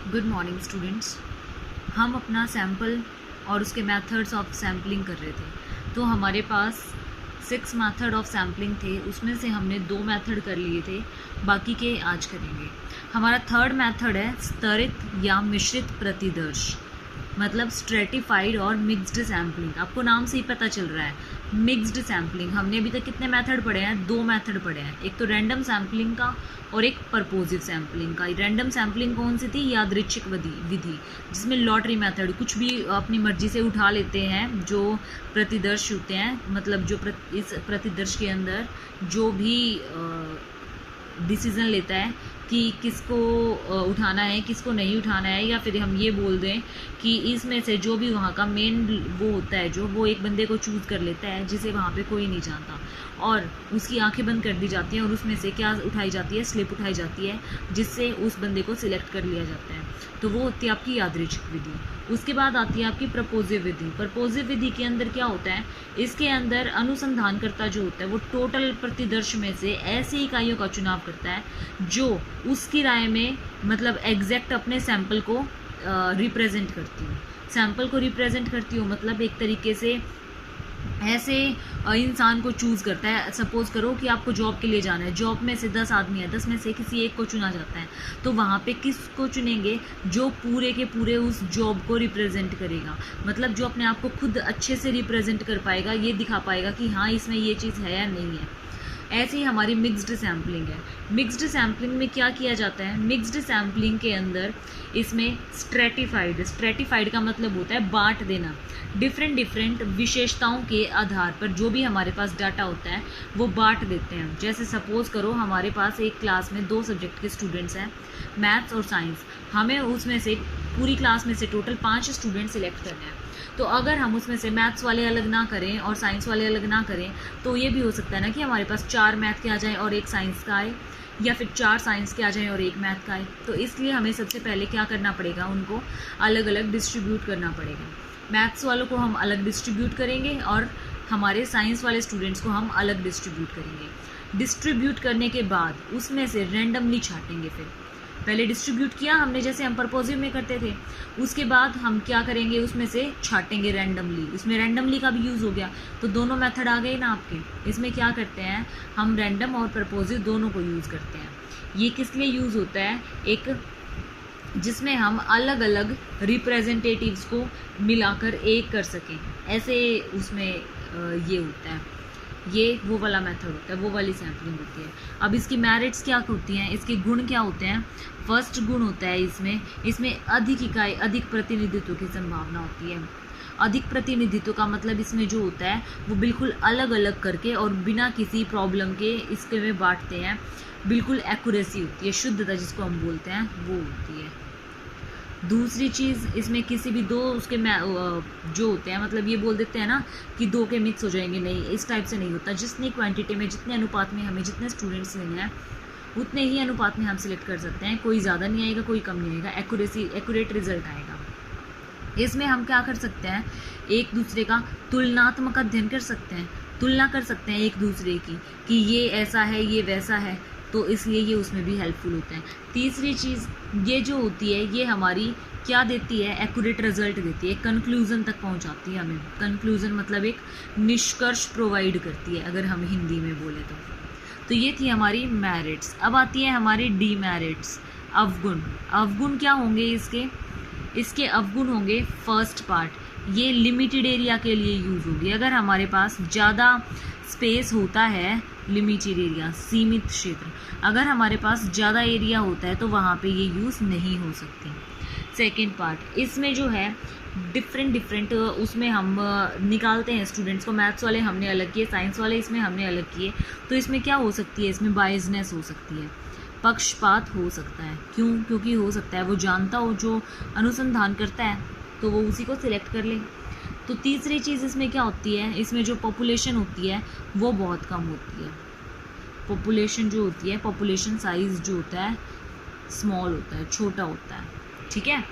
Good morning students. हम अपना sample और उसके मेथड्स ऑफ सैम्पलिंग कर रहे थे। तो हमारे पास 6 मेथड ऑफ सैम्पलिंग थे, उसमें से हमने 2 मेथड कर लिए थे, बाकी के आज करेंगे। हमारा थर्ड मेथड है स्तरित या मिश्रित प्रतिदर्श, मतलब स्ट्रेटिफाइड और मिक्स्ड सैम्पलिंग। आपको नाम से ही पता चल रहा है मिक्स्ड सैम्पलिंग। हमने अभी तक कितने मेथड पढ़े हैं? 2 मेथड पढ़े हैं, एक तो रैंडम सैम्पलिंग का और एक परपोजिव सैम्पलिंग का। रैंडम सैम्पलिंग कौन सी थी? यादृच्छिक विधि, जिसमें लॉटरी मेथड, कुछ भी अपनी मर्जी से उठा लेते हैं जो प्रतिदर्श होते हैं, मतलब जो इस प्रतिदर्श के अंदर जो भी डिसीज़न लेता है कि किसको उठाना है, किसको नहीं उठाना है, या फिर हम ये बोल दें कि इसमें से जो भी वहाँ का मेन वो होता है, जो वो एक बंदे को चूज़ कर लेता है जिसे वहाँ पे कोई नहीं जानता, और उसकी आंखें बंद कर दी जाती हैं और उसमें से क्या उठाई जाती है? स्लिप उठाई जाती है, जिससे उस बंदे को सिलेक्ट कर लिया जाता है। तो वो होती है आपकी यादृच्छिक विधि। उसके बाद आती है आपकी प्रपोजिव विधि। प्रपोजिव विधि के अंदर क्या होता है? इसके अंदर अनुसंधानकर्ता जो होता है वो टोटल प्रतिदर्श में से ऐसी इकाइयों का चुनाव करता है जो उसकी राय में मतलब एग्जैक्ट अपने सैंपल को रिप्रेजेंट करती हो। सैंपल को रिप्रेजेंट करती हो मतलब एक तरीके से ऐसे इंसान को चूज़ करता है। सपोज करो कि आपको जॉब के लिए जाना है, जॉब में से 10 आदमी है, 10 में से किसी एक को चुना जाता है, तो वहाँ पे किसको चुनेंगे? जो पूरे के पूरे उस जॉब को रिप्रेजेंट करेगा, मतलब जो अपने आप को खुद अच्छे से रिप्रेजेंट कर पाएगा, ये दिखा पाएगा कि हाँ इसमें ये चीज़ है या नहीं है। ऐसे ही हमारी मिक्स्ड सैम्पलिंग है। मिक्स्ड सैम्पलिंग में क्या किया जाता है? मिक्स्ड सैम्पलिंग के अंदर इसमें स्ट्रेटिफाइड का मतलब होता है बांट देना। डिफरेंट विशेषताओं के आधार पर जो भी हमारे पास डाटा होता है वो बांट देते हैं। जैसे सपोज करो हमारे पास एक क्लास में 2 सब्जेक्ट के स्टूडेंट्स हैं, मैथ्स और साइंस। हमें उसमें से पूरी क्लास में से टोटल 5 स्टूडेंट सिलेक्ट करने हैं। तो अगर हम उसमें से मैथ्स वाले अलग ना करें और साइंस वाले अलग ना करें, तो ये भी हो सकता है ना कि हमारे पास 4 मैथ के आ जाए और 1 साइंस का आए, या फिर 4 साइंस के आ जाएं और 1 मैथ का आए। तो इसलिए हमें सबसे पहले क्या करना पड़ेगा? उनको अलग अलग डिस्ट्रीब्यूट करना पड़ेगा। मैथ्स वालों को हम अलग डिस्ट्रीब्यूट करेंगे और हमारे साइंस वाले स्टूडेंट्स को हम अलग डिस्ट्रीब्यूट करेंगे। डिस्ट्रीब्यूट करने के बाद उसमें से रैंडमली छाटेंगे। फिर पहले डिस्ट्रीब्यूट किया हमने, जैसे हम परपोजिव में करते थे, उसके बाद हम क्या करेंगे? उसमें से छाटेंगे रैंडमली। उसमें रैंडमली का भी यूज़ हो गया, तो दोनों मेथड आ गए ना आपके। इसमें क्या करते हैं हम? रैंडम और परपोजिव दोनों को यूज़ करते हैं। ये किस लिए यूज़ होता है? एक जिसमें हम अलग अलग रिप्रेजेंटेटिव्स को मिलाकर एक कर सकें, ऐसे उसमें ये होता है। ये वो वाला मेथड होता है, वो वाली सैम्पलिंग होती है। अब इसकी मेरिट्स क्या होती हैं, इसके गुण क्या होते हैं? फर्स्ट गुण होता है इसमें अधिक इकाई, अधिक प्रतिनिधित्व की संभावना होती है। अधिक प्रतिनिधित्व का मतलब इसमें जो होता है वो बिल्कुल अलग अलग करके और बिना किसी प्रॉब्लम के इसके में बांटते हैं। बिल्कुल एक्यूरेसी होती है, शुद्धता जिसको हम बोलते हैं वो होती है। दूसरी चीज़, इसमें किसी भी 2 उसके जो होते हैं, मतलब ये बोल देते हैं ना कि 2 के मिक्स हो जाएंगे, नहीं, इस टाइप से नहीं होता। जितनी क्वांटिटी में, जितने अनुपात में हमें जितने स्टूडेंट्स लेने हैं उतने ही अनुपात में हम सिलेक्ट कर सकते हैं। कोई ज़्यादा नहीं आएगा, कोई कम नहीं आएगा, एक्यूरेट रिजल्ट आएगा। इसमें हम क्या कर सकते हैं? एक दूसरे का तुलनात्मक अध्ययन कर सकते हैं, तुलना कर सकते हैं एक दूसरे की कि ये ऐसा है, ये वैसा है, तो इसलिए ये उसमें भी हेल्पफुल होते हैं। तीसरी चीज़ ये जो होती है ये हमारी क्या देती है? एक्यूरेट रिजल्ट देती है, कंक्लूज़न तक पहुंचाती है हमें। कंक्लूज़न मतलब एक निष्कर्ष प्रोवाइड करती है, अगर हम हिंदी में बोले तो ये थी हमारी मेरिट्स। अब आती है हमारी डीमेरिट्स, अवगुण। अवगुण क्या होंगे इसके अवगुण होंगे फर्स्ट पार्ट, ये लिमिटेड एरिया के लिए यूज़ होगी। अगर हमारे पास ज़्यादा स्पेस होता है, लिमिटेड एरिया सीमित क्षेत्र, अगर हमारे पास ज़्यादा एरिया होता है तो वहाँ पे ये यूज़ नहीं हो सकती। सेकेंड पार्ट, इसमें जो है डिफरेंट उसमें हम निकालते हैं स्टूडेंट्स को। मैथ्स वाले हमने अलग किए, साइंस वाले इसमें हमने अलग किए, तो इसमें क्या हो सकती है? इसमें बायसनेस हो सकती है, पक्षपात हो सकता है। क्यों? क्योंकि हो सकता है वो जानता हो, जो अनुसंधान करता है, तो वो उसी को सिलेक्ट कर ले। तो तीसरी चीज़ इसमें क्या होती है? इसमें जो पॉपुलेशन होती है वो बहुत कम होती है। पॉपुलेशन जो होती है, पॉपुलेशन साइज जो होता है स्मॉल होता है, छोटा होता है। ठीक है,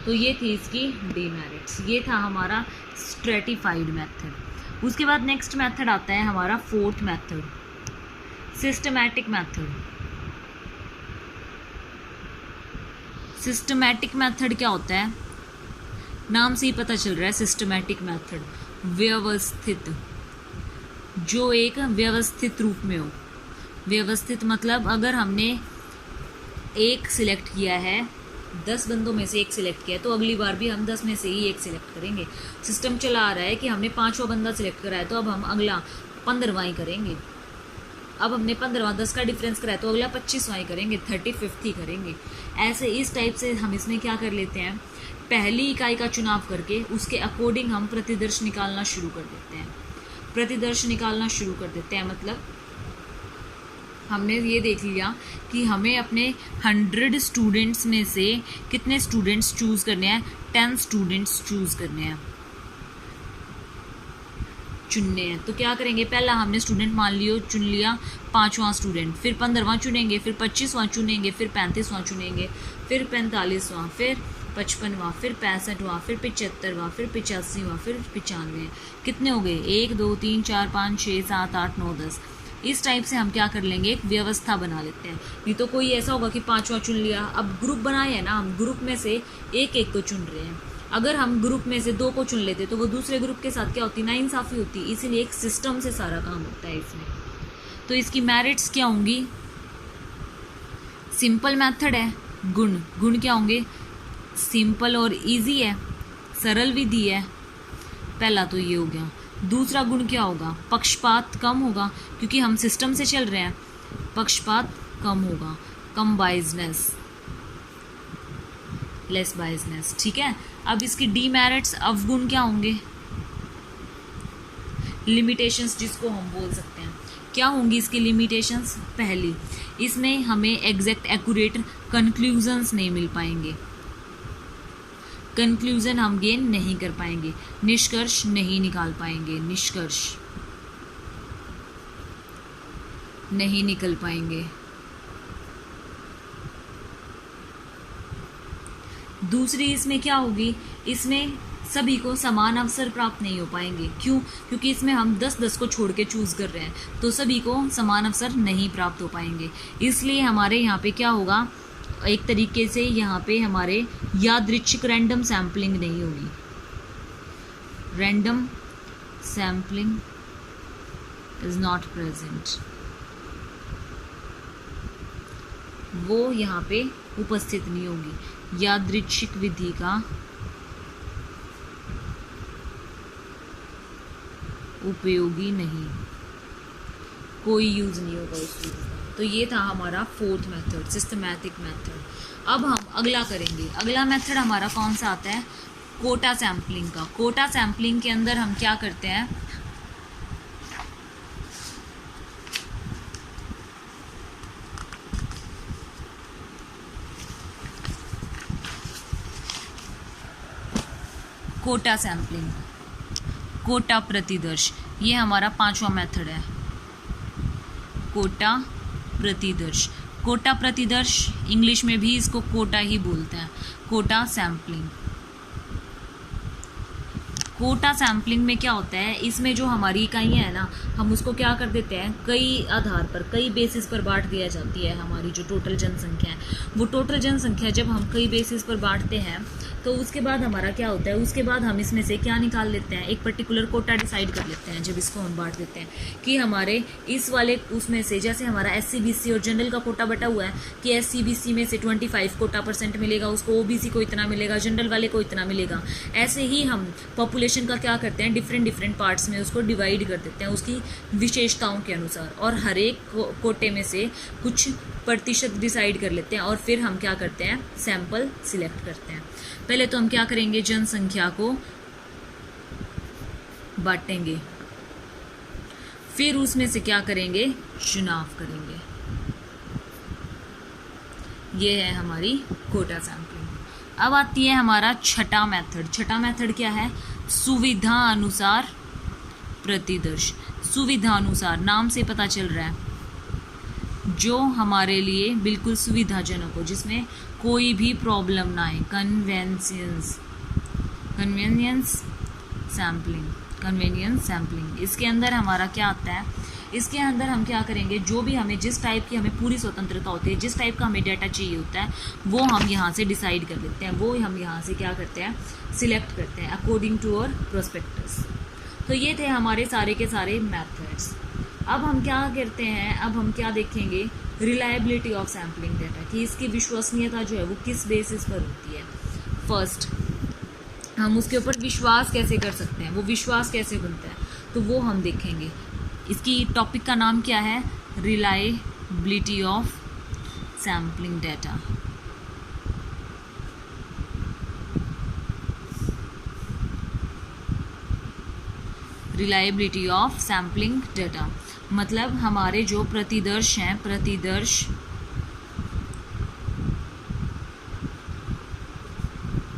तो ये थी इसकी डीमेरिट्स। ये था हमारा स्ट्रेटिफाइड मेथड। उसके बाद नेक्स्ट मेथड आता है हमारा fourth method, systematic method. Systematic method क्या होता है? नाम से ही पता चल रहा है, सिस्टमैटिक मेथड, व्यवस्थित, जो एक व्यवस्थित रूप में हो। व्यवस्थित मतलब अगर हमने एक सिलेक्ट किया है, 10 बंदों में से एक सिलेक्ट किया है, तो अगली बार भी हम 10 में से ही एक सिलेक्ट करेंगे। सिस्टम चला आ रहा है कि हमने 5वां बंदा सिलेक्ट करा है, तो अब हम अगला 15वां ही करेंगे। अब हमने 15वां, 10 का डिफरेंस करा है, तो अगला 25वां ही करेंगे, 35th ही करेंगे। ऐसे इस टाइप से हम इसमें क्या कर लेते हैं, पहली इकाई का चुनाव करके उसके अकॉर्डिंग हम प्रतिदर्श निकालना शुरू कर देते हैं। प्रतिदर्श निकालना शुरू कर देते हैं मतलब हमने ये देख लिया कि हमें अपने 100 स्टूडेंट्स में से कितने स्टूडेंट्स चूज़ करने हैं, 10 स्टूडेंट्स चूज़ करने हैं, चुनने हैं। तो क्या करेंगे, पहला हमने स्टूडेंट मान लियो चुन लिया 5वां स्टूडेंट, फिर 15वां चुनेंगे, फिर 25वां चुनेंगे, फिर 35वां चुनेंगे, फिर 45वां, फिर 55वां, फिर 65वां, फिर 75वां, फिर 85वां, फिर 95। कितने हो गए, 1 2 3 4 5 6 7 8 9 10। इस टाइप से हम क्या कर लेंगे, एक व्यवस्था बना लेते हैं। नहीं तो कोई ऐसा होगा कि 5वां चुन लिया, अब ग्रुप बनाए हैं ना, हम ग्रुप में से एक एक को चुन रहे हैं। अगर हम ग्रुप में से 2 को चुन लेते तो वो दूसरे ग्रुप के साथ क्या होती, नाइंसाफ़ी होती। इसीलिए एक सिस्टम से सारा काम होता है इसमें। तो इसकी मेरिट्स क्या होंगी, सिंपल मेथड है। गुण, गुण क्या होंगे, सिंपल और इजी है, सरल विधि है। पहला तो ये हो गया। दूसरा गुण क्या होगा, पक्षपात कम होगा, क्योंकि हम सिस्टम से चल रहे हैं, पक्षपात कम होगा, कम बायसनेस, लेस बायसनेस। ठीक है। अब इसकी डीमेरिट्स, अवगुण क्या होंगे, लिमिटेशंस जिसको हम बोल सकते हैं, क्या होंगी इसकी लिमिटेशंस। पहली, इसमें हमें एग्जैक्ट एक्यूरेट कंक्लूजन्स नहीं मिल पाएंगे, कंक्लूजन हम गेन नहीं कर पाएंगे, निष्कर्ष नहीं निकाल पाएंगे, निष्कर्ष नहीं निकल पाएंगे। दूसरी इसमें क्या होगी, इसमें सभी को समान अवसर प्राप्त नहीं हो पाएंगे। क्यों, क्योंकि इसमें हम 10-10 को छोड़ के चूज कर रहे हैं, तो सभी को समान अवसर नहीं प्राप्त हो पाएंगे। इसलिए हमारे यहाँ पे क्या होगा, एक तरीके से यहाँ पे हमारे यादृच्छिक रैंडम सैम्पलिंग नहीं होगी, random sampling is not present, वो यहाँ पे उपस्थित नहीं होगी। यादृच्छिक विधि का उपयोगी नहीं, कोई यूज नहीं होगा उस विधि का। तो ये था हमारा 4th मेथड, सिस्टमैटिक मेथड। अब हम अगला करेंगे। अगला मेथड हमारा कौन सा आता है, कोटा सैम्पलिंग का। कोटा सैम्पलिंग के अंदर हम क्या करते हैं, कोटा सैम्पलिंग, कोटा प्रतिदर्श, ये हमारा 5वां मेथड है, कोटा प्रतिदर्श। कोटा प्रतिदर्श इंग्लिश में भी इसको कोटा ही बोलते हैं, कोटा सैम्पलिंग। कोटा सैम्पलिंग में क्या होता है, इसमें जो हमारी इकाइयाँ हैं ना, हम उसको क्या कर देते हैं, कई आधार पर, कई बेसिस पर बांट दिया जाती है। हमारी जो टोटल जनसंख्या है, वो टोटल जनसंख्या जब हम कई बेसिस पर बांटते हैं, तो उसके बाद हमारा क्या होता है, उसके बाद हम इसमें से क्या निकाल लेते हैं, एक पर्टिकुलर कोटा डिसाइड कर लेते हैं। जब इसको हम बांट देते हैं कि हमारे इस वाले उसमें से, जैसे हमारा SC BC और जनरल का कोटा बटा हुआ है कि SC BC में से 25 कोटा % मिलेगा उसको, OBC को इतना मिलेगा, जनरल वाले को इतना मिलेगा। ऐसे ही हम पॉपुलेशन का क्या करते हैं, डिफरेंट पार्ट्स में उसको डिवाइड कर देते हैं उसकी विशेषताओं के अनुसार, और हर एक कोटे में से कुछ प्रतिशत डिसाइड कर लेते हैं, और फिर हम क्या करते हैं, सैंपल सिलेक्ट करते हैं। पहले तो हम क्या करेंगे, जनसंख्या को बांटेंगे, फिर उसमें से क्या करेंगे, चुनाव करेंगे। ये है हमारी कोटा सैंपलिंग। अब आती है हमारा छठा मेथड। छठा मेथड क्या है, सुविधा अनुसार प्रतिदर्श। सुविधा अनुसार, नाम से पता चल रहा है, जो हमारे लिए बिल्कुल सुविधाजनक हो, जिसमें कोई भी प्रॉब्लम ना आए, कन्वेनियंस सैम्पलिंग। इसके अंदर हमारा क्या आता है, इसके अंदर हम क्या करेंगे, जो भी हमें जिस टाइप की हमें पूरी स्वतंत्रता होती है, जिस टाइप का हमें डाटा चाहिए होता है, वो हम यहाँ से डिसाइड कर लेते हैं, वो हम यहाँ से क्या करते हैं, सिलेक्ट करते हैं अकॉर्डिंग टू आवर प्रोस्पेक्टस। तो ये थे हमारे सारे के सारे मेथड्स। अब हम क्या करते हैं, अब हम क्या देखेंगे, रिलायबिलिटी ऑफ सैम्पलिंग डाटा, कि इसकी विश्वसनीयता जो है वो किस बेसिस पर होती है। फर्स्ट, हम उसके ऊपर विश्वास कैसे कर सकते हैं, वो विश्वास कैसे बनता है, तो वो हम देखेंगे। इसकी टॉपिक का नाम क्या है, reliability of sampling data. Reliability of sampling data मतलब हमारे जो प्रतिदर्श हैं, प्रतिदर्श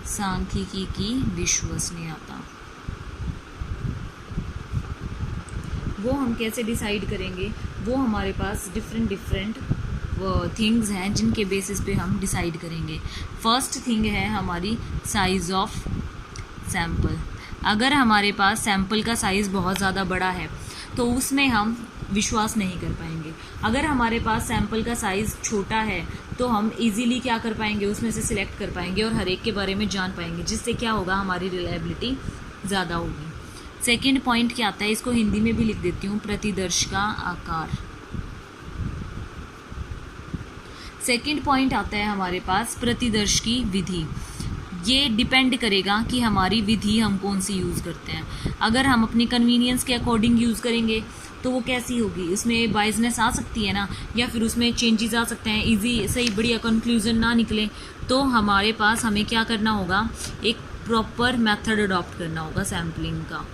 सांख्यिकी की विश्वसनीयता, वो हम कैसे डिसाइड करेंगे, वो हमारे पास डिफरेंट थिंग्स हैं जिनके बेसिस पे हम डिसाइड करेंगे। फर्स्ट थिंग है हमारी साइज ऑफ सैंपल। अगर हमारे पास सैंपल का साइज़ बहुत ज़्यादा बड़ा है तो उसमें हम विश्वास नहीं कर पाएंगे। अगर हमारे पास सैंपल का साइज़ छोटा है तो हम इजीली क्या कर पाएंगे, उसमें से सिलेक्ट कर पाएंगे और हर एक के बारे में जान पाएंगे, जिससे क्या होगा, हमारी रिलायबिलिटी ज़्यादा होगी। सेकंड पॉइंट क्या आता है, इसको हिंदी में भी लिख देती हूँ, प्रतिदर्श का आकार। सेकंड पॉइंट आता है हमारे पास प्रतिदर्श की विधि। ये डिपेंड करेगा कि हमारी विधि हम कौन सी यूज़ करते हैं। अगर हम अपनी कन्वीनियंस के अकॉर्डिंग यूज़ करेंगे तो वो कैसी होगी, उसमें बाइजनेस आ सकती है ना, या फिर उसमें चेंजेस आ सकते हैं, इजी सही बढ़िया कंक्लूजन ना निकले। तो हमारे पास हमें क्या करना होगा, एक प्रॉपर मेथड अडॉप्ट करना होगा सैम्पलिंग का,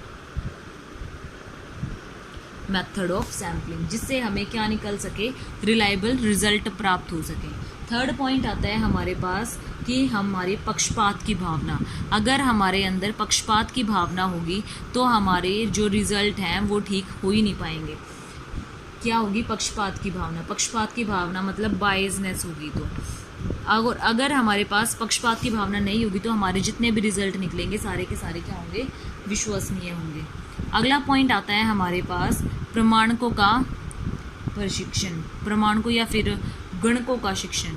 मेथड ऑफ सैम्पलिंग, जिससे हमें क्या निकल सके, रिलायबल रिजल्ट प्राप्त हो सके। थर्ड पॉइंट आता है हमारे पास कि हमारे पक्षपात की भावना। अगर हमारे अंदर पक्षपात की भावना होगी तो हमारे जो रिजल्ट हैं वो ठीक हो ही नहीं पाएंगे। क्या होगी, पक्षपात की भावना। पक्षपात की भावना मतलब बायसनेस होगी। तो अगर हमारे पास पक्षपात की भावना नहीं होगी तो हमारे जितने भी रिजल्ट निकलेंगे सारे के सारे क्या होंगे, विश्वसनीय होंगे। अगला पॉइंट आता है हमारे पास प्रमाणकों का प्रशिक्षण, प्रमाणकों या फिर गणकों का शिक्षण,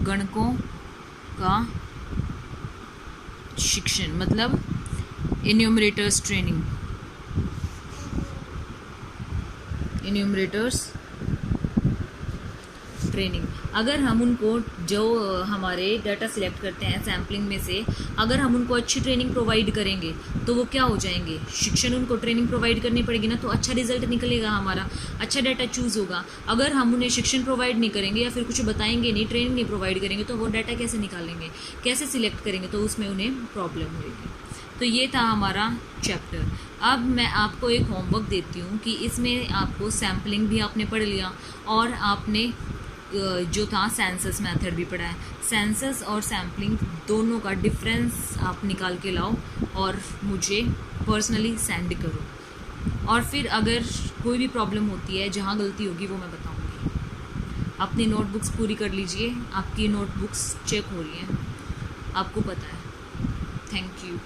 गणकों का शिक्षण मतलब इन्यूमरेटर्स ट्रेनिंग, इन्यूमरेटर्स ट्रेनिंग। अगर हम उनको जो हमारे डाटा सिलेक्ट करते हैं सैम्पलिंग में से, अगर हम उनको अच्छी ट्रेनिंग प्रोवाइड करेंगे तो वो क्या हो जाएंगे, शिक्षण उनको ट्रेनिंग प्रोवाइड करनी पड़ेगी ना, तो अच्छा रिजल्ट निकलेगा, हमारा अच्छा डाटा चूज़ होगा। अगर हम उन्हें शिक्षण प्रोवाइड नहीं करेंगे या फिर कुछ बताएंगे नहीं, ट्रेनिंग नहीं प्रोवाइड करेंगे, तो वो डाटा कैसे निकालेंगे, कैसे सिलेक्ट करेंगे, तो उसमें उन्हें प्रॉब्लम होगी। तो ये था हमारा चैप्टर। अब मैं आपको एक होमवर्क देती हूँ कि इसमें आपको सैम्पलिंग भी आपने पढ़ लिया और आपने जो था सेंसस मेथड भी पढ़ा है। सेंसस और सैम्पलिंग दोनों का डिफरेंस आप निकाल के लाओ और मुझे पर्सनली सेंड करो, और फिर अगर कोई भी प्रॉब्लम होती है, जहाँ गलती होगी वो मैं बताऊँगी। अपनी नोटबुक्स पूरी कर लीजिए, आपकी नोटबुक्स चेक हो रही हैं, आपको पता है। Thank you.